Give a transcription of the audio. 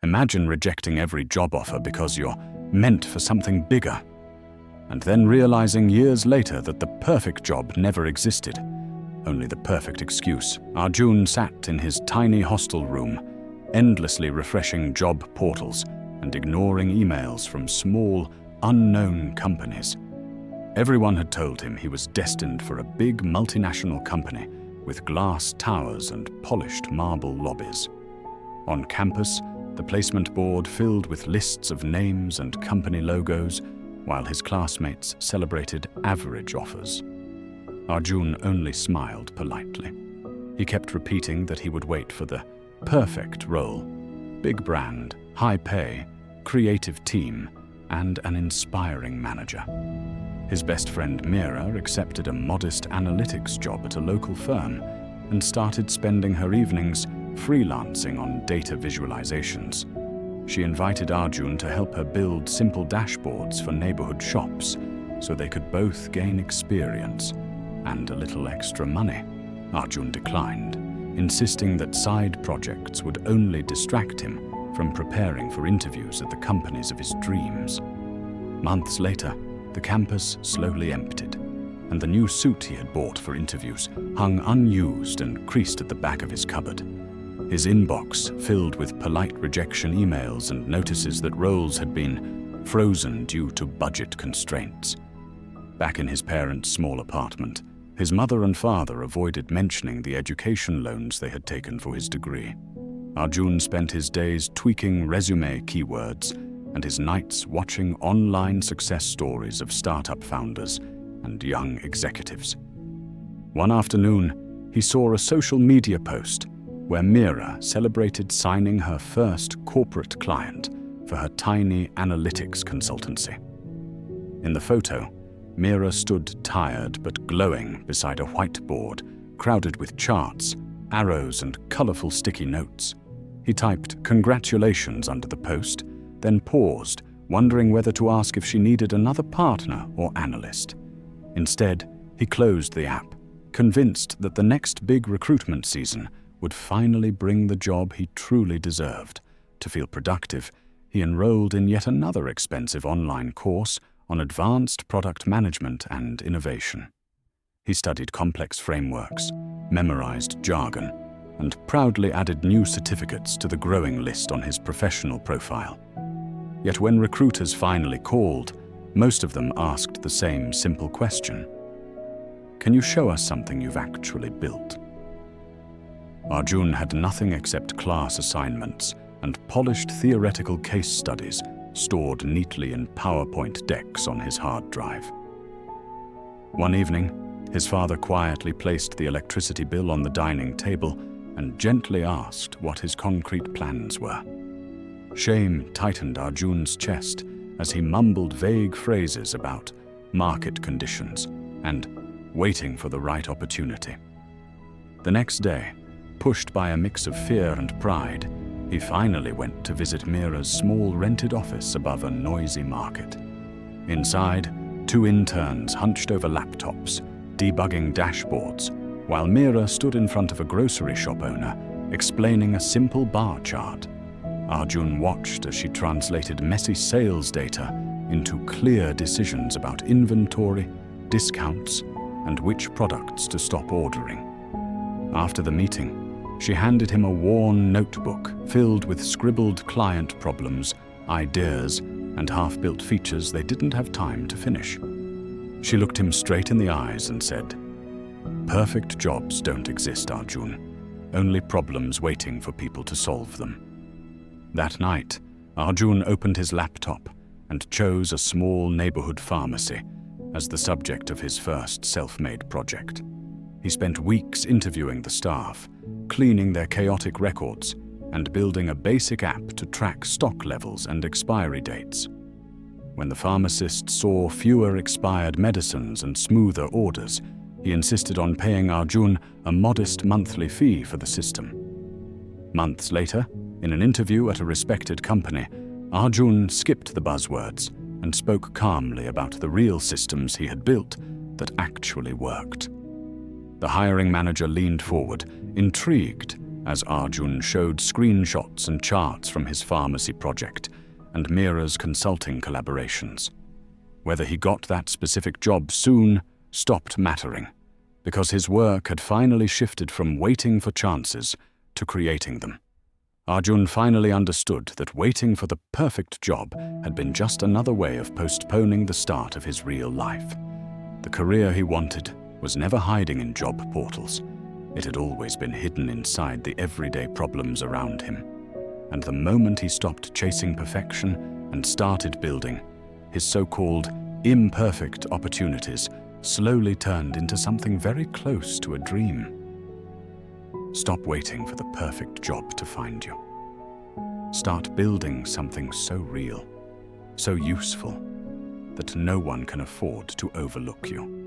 Imagine rejecting every job offer because you're meant for something bigger, and then realizing years later that the perfect job never existed, only the perfect excuse. Arjun sat in his tiny hostel room, endlessly refreshing job portals and ignoring emails from small, unknown companies. Everyone had told him he was destined for a big multinational company with glass towers and polished marble lobbies. On campus, the placement board filled with lists of names and company logos, while his classmates celebrated average offers. Arjun only smiled politely. He kept repeating that he would wait for the perfect role: big brand, high pay, creative team, and an inspiring manager. His best friend Mira accepted a modest analytics job at a local firm and started spending her evenings freelancing on data visualizations. She invited Arjun to help her build simple dashboards for neighborhood shops so they could both gain experience and a little extra money. Arjun declined, insisting that side projects would only distract him from preparing for interviews at the companies of his dreams. Months later, the campus slowly emptied, and the new suit he had bought for interviews hung unused and creased at the back of his cupboard. His inbox filled with polite rejection emails and notices that roles had been frozen due to budget constraints. Back in his parents' small apartment, his mother and father avoided mentioning the education loans they had taken for his degree. Arjun spent his days tweaking resume keywords and his nights watching online success stories of startup founders and young executives. One afternoon, he saw a social media post where Mira celebrated signing her first corporate client for her tiny analytics consultancy. In the photo, Mira stood tired but glowing beside a whiteboard crowded with charts, arrows, and colorful sticky notes. He typed "Congratulations" under the post, then paused, wondering whether to ask if she needed another partner or analyst. Instead, he closed the app, convinced that the next big recruitment season would finally bring the job he truly deserved. To feel productive, he enrolled in yet another expensive online course on advanced product management and innovation. He studied complex frameworks, memorized jargon, and proudly added new certificates to the growing list on his professional profile. Yet when recruiters finally called, most of them asked the same simple question: "Can you show us something you've actually built?" Arjun had nothing except class assignments and polished theoretical case studies stored neatly in PowerPoint decks on his hard drive. One evening, his father quietly placed the electricity bill on the dining table and gently asked what his concrete plans were. Shame tightened Arjun's chest as he mumbled vague phrases about market conditions and waiting for the right opportunity. The next day, pushed by a mix of fear and pride, he finally went to visit Mira's small rented office above a noisy market. Inside, two interns hunched over laptops, debugging dashboards, while Mira stood in front of a grocery shop owner, explaining a simple bar chart. Arjun watched as she translated messy sales data into clear decisions about inventory, discounts, and which products to stop ordering. After the meeting, she handed him a worn notebook filled with scribbled client problems, ideas, and half-built features they didn't have time to finish. She looked him straight in the eyes and said, "Perfect jobs don't exist, Arjun. Only problems waiting for people to solve them." That night, Arjun opened his laptop and chose a small neighborhood pharmacy as the subject of his first self-made project. He spent weeks interviewing the staff, cleaning their chaotic records, and building a basic app to track stock levels and expiry dates. When the pharmacist saw fewer expired medicines and smoother orders, he insisted on paying Arjun a modest monthly fee for the system. Months later, in an interview at a respected company, Arjun skipped the buzzwords and spoke calmly about the real systems he had built that actually worked. The hiring manager leaned forward, intrigued, as Arjun showed screenshots and charts from his pharmacy project and Mira's consulting collaborations. Whether he got that specific job soon stopped mattering, because his work had finally shifted from waiting for chances to creating them. Arjun finally understood that waiting for the perfect job had been just another way of postponing the start of his real life. The career he wanted was never hiding in job portals. It had always been hidden inside the everyday problems around him. And the moment he stopped chasing perfection and started building, his so-called imperfect opportunities slowly turned into something very close to a dream. Stop waiting for the perfect job to find you. Start building something so real, so useful, that no one can afford to overlook you.